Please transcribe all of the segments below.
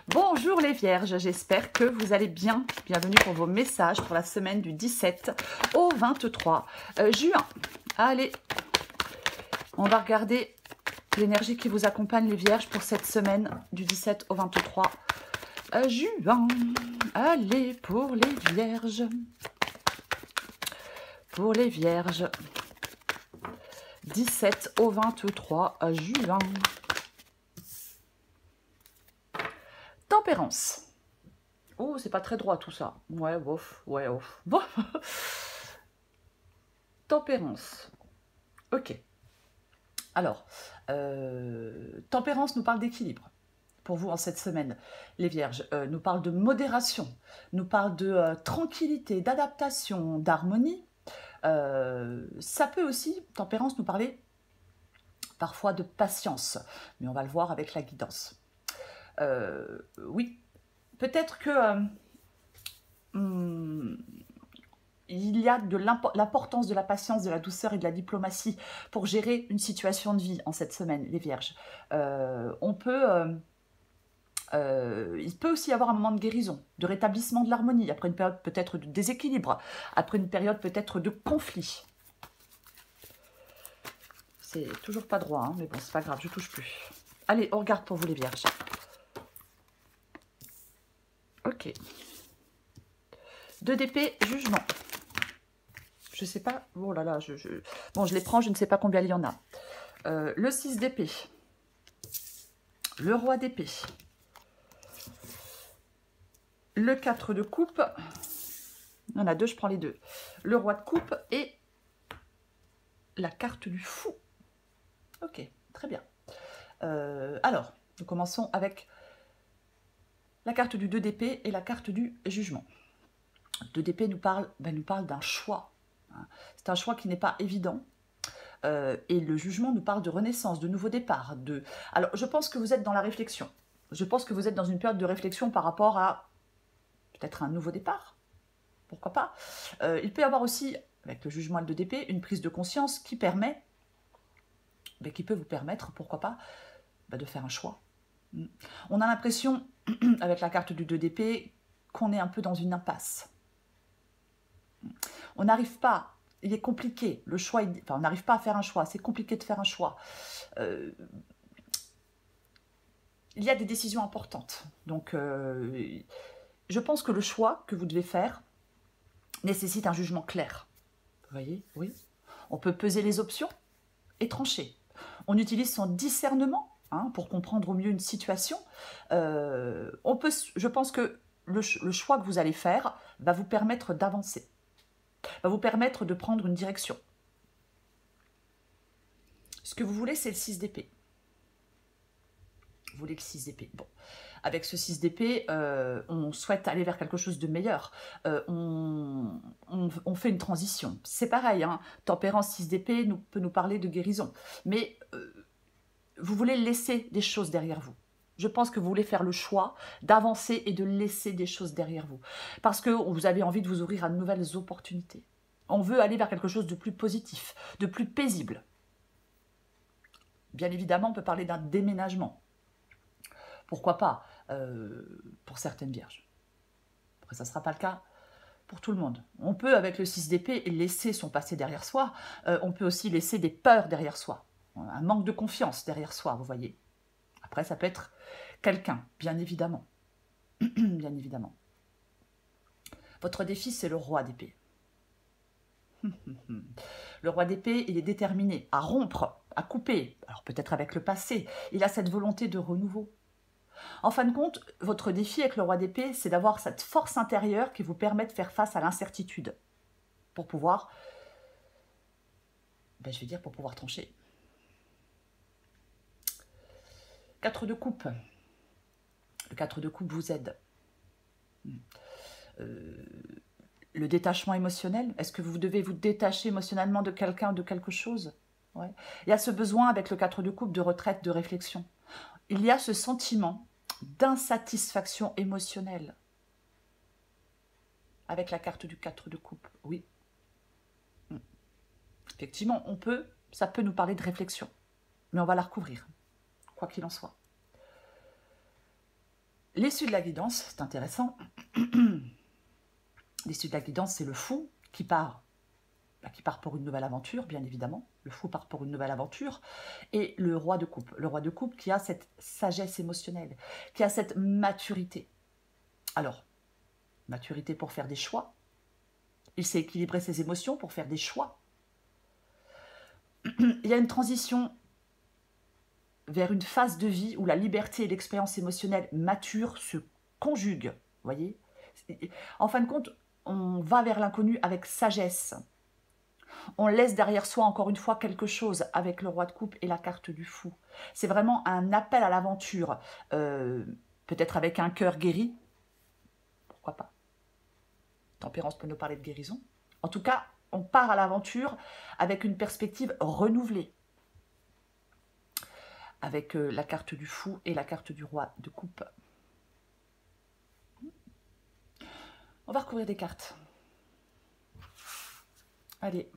Bonjour les vierges, j'espère que vous allez bien. Bienvenue pour vos messages pour la semaine du 17 au 23 juin. Allez, on va regarder l'énergie qui vous accompagne les vierges pour cette semaine du 17 au 23 juin. Allez, pour les vierges. Pour les vierges. 17 au 23 juin. Tempérance. Oh, c'est pas très droit tout ça. Ouais, ouf, ouais, ouf. Bon. Tempérance. Ok. Alors, tempérance nous parle d'équilibre. Pour vous en cette semaine, les vierges, nous parle de modération, nous parle de tranquillité, d'adaptation, d'harmonie. Ça peut aussi, tempérance, nous parler parfois de patience, mais on va le voir avec la guidance. Oui, peut-être que il y a de l'importance de la patience, de la douceur et de la diplomatie pour gérer une situation de vie en cette semaine, les vierges. Il peut aussi y avoir un moment de guérison, de rétablissement de l'harmonie, après une période peut-être de déséquilibre, après une période peut-être de conflit. C'est toujours pas droit, hein, mais bon, c'est pas grave, je touche plus. Allez, on regarde pour vous les vierges. Ok. 2 d'épée, jugement. Je sais pas, oh là là, bon, je les prends, je ne sais pas combien il y en a. Le 6 d'épée. Le roi d'épée. Le 4 de coupe. Il y en a 2, je prends les 2. Le roi de coupe et la carte du fou. Ok, très bien. Alors, nous commençons avec la carte du 2 d'épée et la carte du jugement. 2 d'épée nous parle d'un choix. C'est un choix qui n'est pas évident. Et le jugement nous parle de renaissance, de nouveau départ. Alors, je pense que vous êtes dans la réflexion. Je pense que vous êtes dans une période de réflexion par rapport à peut-être un nouveau départ. Pourquoi pas. Il peut y avoir aussi, avec le jugement et le 2 d'épée, une prise de conscience qui peut vous permettre, pourquoi pas, de faire un choix. On a l'impression, avec la carte du 2 d'épée, qu'on est un peu dans une impasse. On n'arrive pas, il est compliqué, le choix, on n'arrive pas à faire un choix, c'est compliqué de faire un choix. Il y a des décisions importantes. Donc, je pense que le choix que vous devez faire nécessite un jugement clair. Vous voyez, oui. On peut peser les options et trancher. On utilise son discernement pour comprendre au mieux une situation. Je pense que le choix que vous allez faire va vous permettre d'avancer, va vous permettre de prendre une direction. Ce que vous voulez, c'est le 6 d'épée. Vous voulez le 6 d'épée. Bon. Avec ce 6 d'épée, on souhaite aller vers quelque chose de meilleur. On fait une transition. C'est pareil, tempérance 6 d'épée peut nous parler de guérison. Mais vous voulez laisser des choses derrière vous. Je pense que vous voulez faire le choix d'avancer et de laisser des choses derrière vous. Parce que vous avez envie de vous ouvrir à de nouvelles opportunités. On veut aller vers quelque chose de plus positif, de plus paisible. Bien évidemment, on peut parler d'un déménagement. Pourquoi pas pour certaines vierges. Après, ça ne sera pas le cas pour tout le monde. On peut, avec le 6 d'épée, laisser son passé derrière soi. On peut aussi laisser des peurs derrière soi. Un manque de confiance derrière soi, vous voyez. Après, ça peut être quelqu'un, bien évidemment. Bien évidemment. Votre défi, c'est le roi d'épée. Le roi d'épée, il est déterminé à rompre, à couper. Alors peut-être avec le passé. Il a cette volonté de renouveau. En fin de compte, votre défi avec le roi d'épée, c'est d'avoir cette force intérieure qui vous permet de faire face à l'incertitude. Pour pouvoir, pour pouvoir trancher. 4 de coupe. Le 4 de coupe vous aide. Le détachement émotionnel. Est-ce que vous devez vous détacher émotionnellement de quelqu'un, de quelque chose? Ouais. Il y a ce besoin avec le 4 de coupe de retraite, de réflexion. Il y a ce sentiment d'insatisfaction émotionnelle. Avec la carte du 4 de coupe, oui. Effectivement, ça peut nous parler de réflexion. Mais on va la recouvrir, quoi qu'il en soit. L'issue de la guidance, c'est intéressant. L'issue de la guidance, c'est le fou qui part pour une nouvelle aventure, bien évidemment. Le fou part pour une nouvelle aventure. Et le roi de coupe. Le roi de coupe qui a cette sagesse émotionnelle, qui a cette maturité. Alors, maturité pour faire des choix. Il sait équilibrer ses émotions pour faire des choix. Il y a une transition vers une phase de vie où la liberté et l'expérience émotionnelle mature se conjuguent. Vous voyez? En fin de compte, on va vers l'inconnu avec sagesse. On laisse derrière soi encore une fois quelque chose avec le roi de coupe et la carte du fou. C'est vraiment un appel à l'aventure, peut-être avec un cœur guéri. Pourquoi pas? Tempérance peut nous parler de guérison. En tout cas, on part à l'aventure avec une perspective renouvelée. Avec la carte du fou et la carte du roi de coupe. On va recouvrir des cartes. Allez.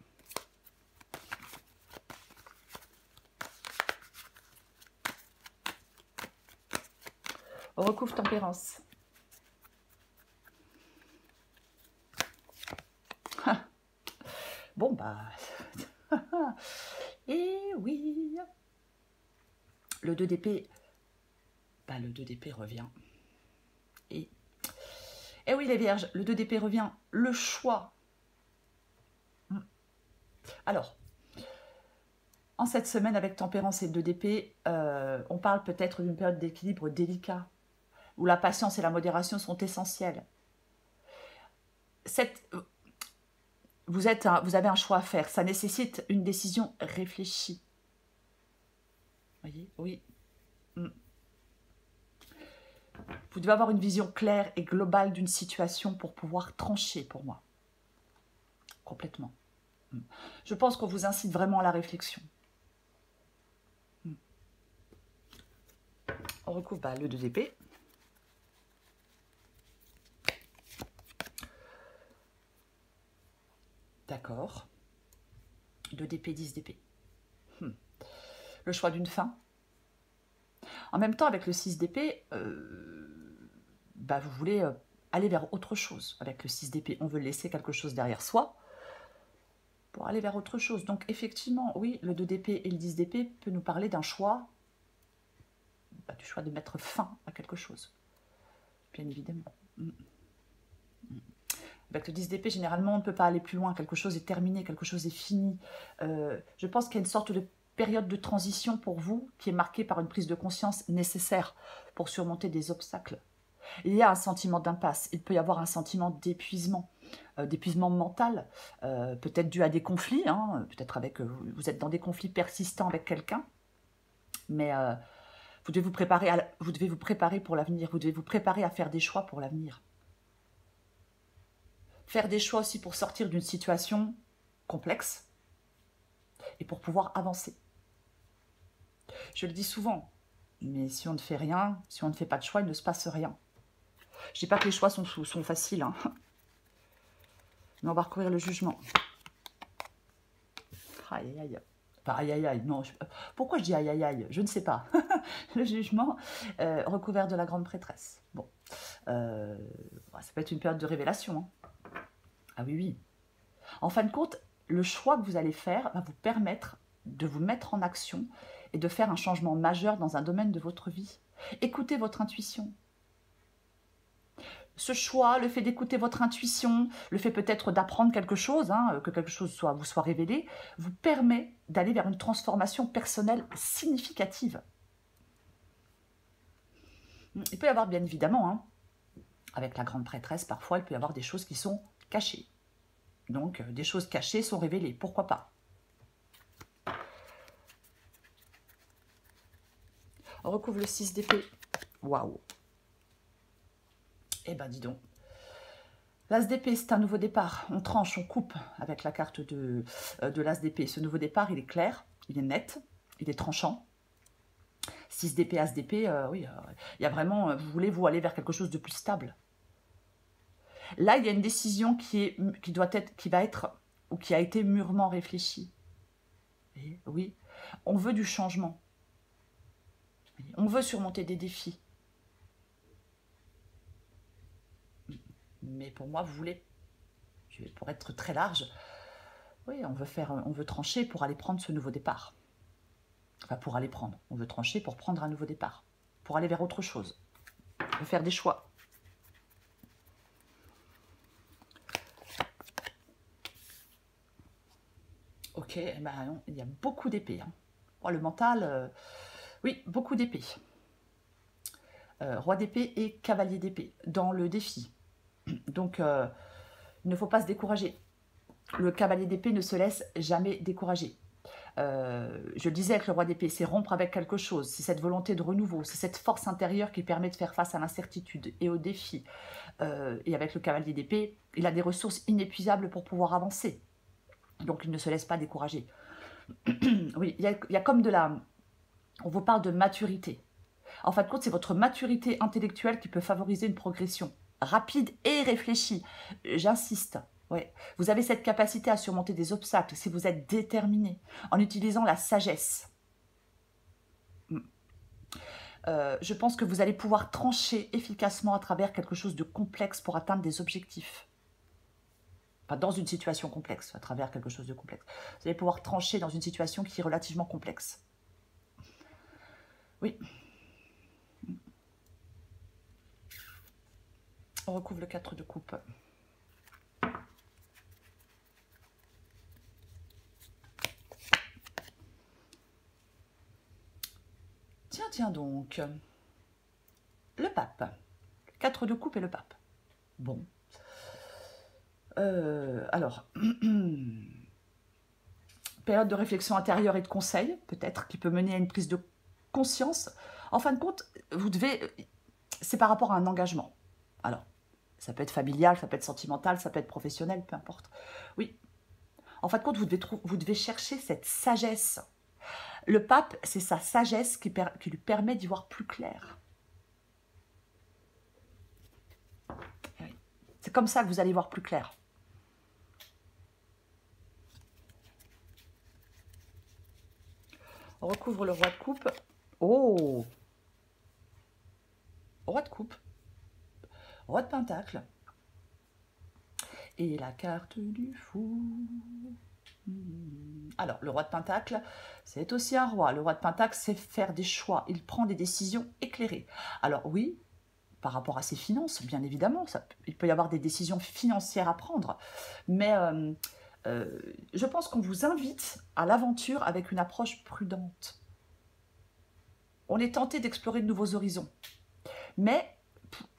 On recouvre tempérance. Bon, bah... Et oui. Le 2 d'épée, bah, le 2 d'épée revient. Et oui, les vierges, le 2 d'épée revient. Le choix. Alors, en cette semaine avec tempérance et le 2 d'épée, on parle peut-être d'une période d'équilibre délicat, où la patience et la modération sont essentielles. Vous avez un choix à faire. Ça nécessite une décision réfléchie. Voyez, oui. Vous devez avoir une vision claire et globale d'une situation pour pouvoir trancher, pour moi. Complètement. Je pense qu'on vous incite vraiment à la réflexion. On recouvre le 2 d'épée. D'accord. 2 d'épée, 10 d'épée. Le choix d'une fin. En même temps, avec le 6 d'épée, vous voulez aller vers autre chose. Avec le 6 d'épée, on veut laisser quelque chose derrière soi pour aller vers autre chose. Donc, effectivement, oui, le 2 d'épée et le 10 d'épée peut nous parler d'un choix, du choix de mettre fin à quelque chose. Bien évidemment. Avec le 10 d'épée, généralement, on ne peut pas aller plus loin. Quelque chose est terminé, quelque chose est fini. Je pense qu'il y a une sorte de période de transition pour vous qui est marquée par une prise de conscience nécessaire pour surmonter des obstacles. Il y a un sentiment d'impasse. Il peut y avoir un sentiment d'épuisement mental, peut-être dû à des conflits, peut-être vous êtes dans des conflits persistants avec quelqu'un, mais vous devez vous préparer pour l'avenir, vous devez vous préparer à faire des choix pour l'avenir. Faire des choix aussi pour sortir d'une situation complexe et pour pouvoir avancer. Je le dis souvent, mais si on ne fait rien, si on ne fait pas de choix, il ne se passe rien. Je ne dis pas que les choix sont faciles, mais on va recouvrir le jugement. Aïe, aïe, aïe. Enfin, aïe, aïe, aïe, non. Pourquoi je dis aïe, aïe, aïe? Je ne sais pas. Le jugement recouvert de la grande prêtresse. Bon, ça peut être une période de révélation. Ah oui, oui. En fin de compte, le choix que vous allez faire va vous permettre de vous mettre en action et de faire un changement majeur dans un domaine de votre vie. Écoutez votre intuition. Ce choix, le fait d'écouter votre intuition, le fait peut-être d'apprendre quelque chose, que quelque chose vous soit révélé, vous permet d'aller vers une transformation personnelle significative. Il peut y avoir bien évidemment, avec la grande prêtresse, parfois il peut y avoir des choses qui sont cachées. Donc des choses cachées sont révélées, pourquoi pas. On recouvre le 6 d'épée. Waouh! Eh ben dis donc. L'as d'épée, c'est un nouveau départ. On tranche, on coupe avec la carte de l'as d'épée. Ce nouveau départ, il est clair, il est net, il est tranchant. 6 d'épée, as d'épée, oui, il y a vraiment, vous voulez vous aller vers quelque chose de plus stable. Là, il y a une décision qui va être, ou qui a été mûrement réfléchie. Et, oui, on veut du changement. On veut surmonter des défis. Mais pour moi, vous voulez, pour être très large, oui, on veut trancher pour aller prendre ce nouveau départ. Enfin, pour aller prendre. On veut trancher pour prendre un nouveau départ. Pour aller vers autre chose. On veut faire des choix. Ok, ben non, il y a beaucoup d'épées. Hein. Oh, le mental, oui, beaucoup d'épées. Roi d'épée et cavalier d'épée dans le défi. Donc, il ne faut pas se décourager. Le cavalier d'épée ne se laisse jamais décourager. Je le disais avec le roi d'épée, c'est rompre avec quelque chose, c'est cette volonté de renouveau, c'est cette force intérieure qui permet de faire face à l'incertitude et aux défis. Et avec le cavalier d'épée, il a des ressources inépuisables pour pouvoir avancer. Donc il ne se laisse pas décourager. Oui, il y a comme de la... On vous parle de maturité. En fin de compte, c'est votre maturité intellectuelle qui peut favoriser une progression rapide et réfléchie. J'insiste. Ouais. Vous avez cette capacité à surmonter des obstacles si vous êtes déterminé, en utilisant la sagesse. Je pense que vous allez pouvoir trancher efficacement à travers quelque chose de complexe pour atteindre des objectifs. Enfin, dans une situation complexe, à travers quelque chose de complexe. Vous allez pouvoir trancher dans une situation qui est relativement complexe. Oui. On recouvre le 4 de coupe. Tiens donc. Le pape. 4 de coupe et le pape. Bon. Alors, période de réflexion intérieure et de conseil, peut-être, qui peut mener à une prise de conscience. En fin de compte, vous devez... C'est par rapport à un engagement. Alors, ça peut être familial, ça peut être sentimental, ça peut être professionnel, peu importe. Oui. En fin de compte, vous devez chercher cette sagesse. Le pape, c'est sa sagesse qui lui permet d'y voir plus clair. Oui. C'est comme ça que vous allez voir plus clair. On recouvre le roi de coupe. Oh! Roi de coupe. Roi de pentacle. Et la carte du fou. Alors, le roi de pentacle, c'est aussi un roi. Le roi de pentacle, c'est faire des choix. Il prend des décisions éclairées. Alors oui, par rapport à ses finances, bien évidemment, il peut y avoir des décisions financières à prendre. Mais je pense qu'on vous invite à l'aventure avec une approche prudente. On est tenté d'explorer de nouveaux horizons. Mais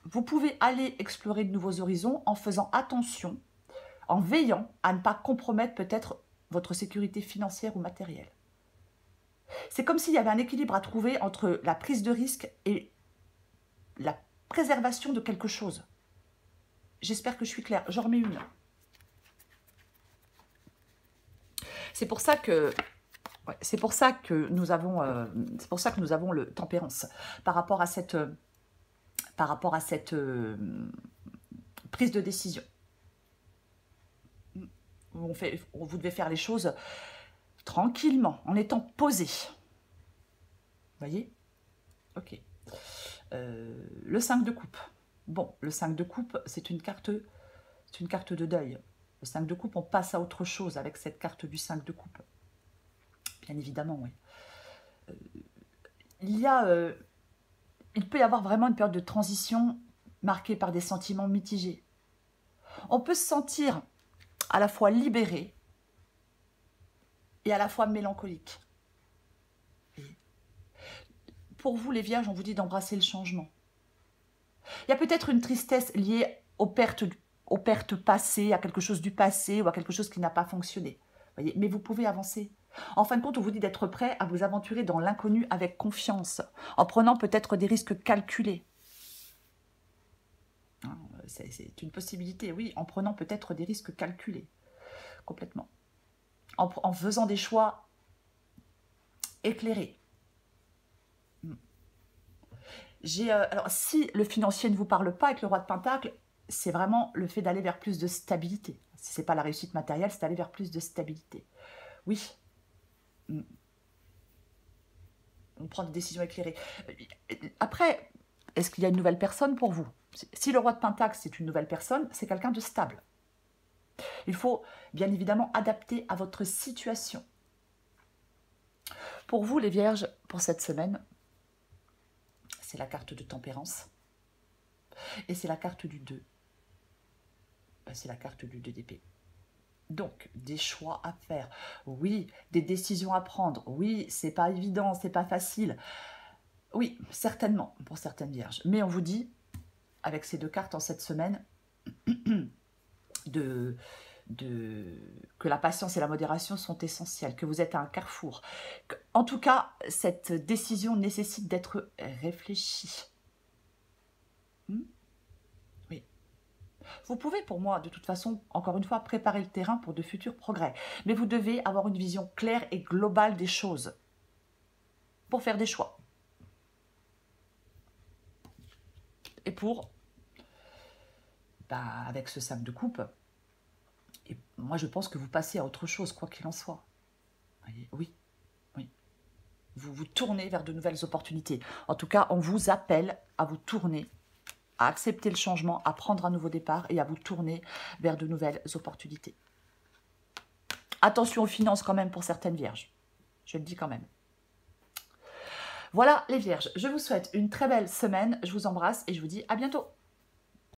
vous pouvez aller explorer de nouveaux horizons en faisant attention, en veillant à ne pas compromettre peut-être votre sécurité financière ou matérielle. C'est comme s'il y avait un équilibre à trouver entre la prise de risque et la préservation de quelque chose. J'espère que je suis claire. J'en remets une. C'est pour ça que nous avons le tempérance par rapport à cette prise de décision. Vous devez faire les choses tranquillement, en étant posé. Vous voyez? Ok. Le 5 de coupe. Bon, le 5 de coupe, c'est une carte de deuil. Le 5 de coupe, on passe à autre chose avec cette carte du 5 de coupe. Bien évidemment, oui. Il peut y avoir vraiment une période de transition marquée par des sentiments mitigés. On peut se sentir à la fois libéré et à la fois mélancolique. Et pour vous, les vierges, on vous dit d'embrasser le changement. Il y a peut-être une tristesse liée aux pertes passées, à quelque chose du passé ou à quelque chose qui n'a pas fonctionné. Voyez, mais vous pouvez avancer. En fin de compte, on vous dit d'être prêt à vous aventurer dans l'inconnu avec confiance, en prenant peut-être des risques calculés. C'est une possibilité, oui, en prenant peut-être des risques calculés, complètement. En faisant des choix éclairés. Alors, si le financier ne vous parle pas avec le roi de pentacle, c'est vraiment le fait d'aller vers plus de stabilité. Si ce n'est pas la réussite matérielle, c'est d'aller vers plus de stabilité. Oui. On prend des décisions éclairées. Après, Est-ce qu'il y a une nouvelle personne pour vous? Si le roi de Pentacle, c'est une nouvelle personne, c'est quelqu'un de stable. Il faut bien évidemment adapter à votre situation. Pour vous, les Vierges, pour cette semaine, c'est la carte de tempérance. Et c'est la carte du 2. C'est la carte du 2 d'épée. Donc, des choix à faire. Oui, des décisions à prendre. Oui, c'est pas évident, c'est pas facile. Oui, certainement, pour certaines Vierges. Mais on vous dit, avec ces deux cartes en cette semaine, que la patience et la modération sont essentielles, que vous êtes à un carrefour. En tout cas, cette décision nécessite d'être réfléchie. Oui. Vous pouvez, pour moi, de toute façon, encore une fois, préparer le terrain pour de futurs progrès. Mais vous devez avoir une vision claire et globale des choses pour faire des choix. Et pour, avec ce 5 de coupe, et moi je pense que vous passez à autre chose, quoi qu'il en soit. Voyez, oui, oui. Vous vous tournez vers de nouvelles opportunités. En tout cas, on vous appelle à vous tourner, à accepter le changement, à prendre un nouveau départ et à vous tourner vers de nouvelles opportunités. Attention aux finances quand même pour certaines Vierges. Je le dis quand même. Voilà les Vierges, je vous souhaite une très belle semaine. Je vous embrasse et je vous dis à bientôt.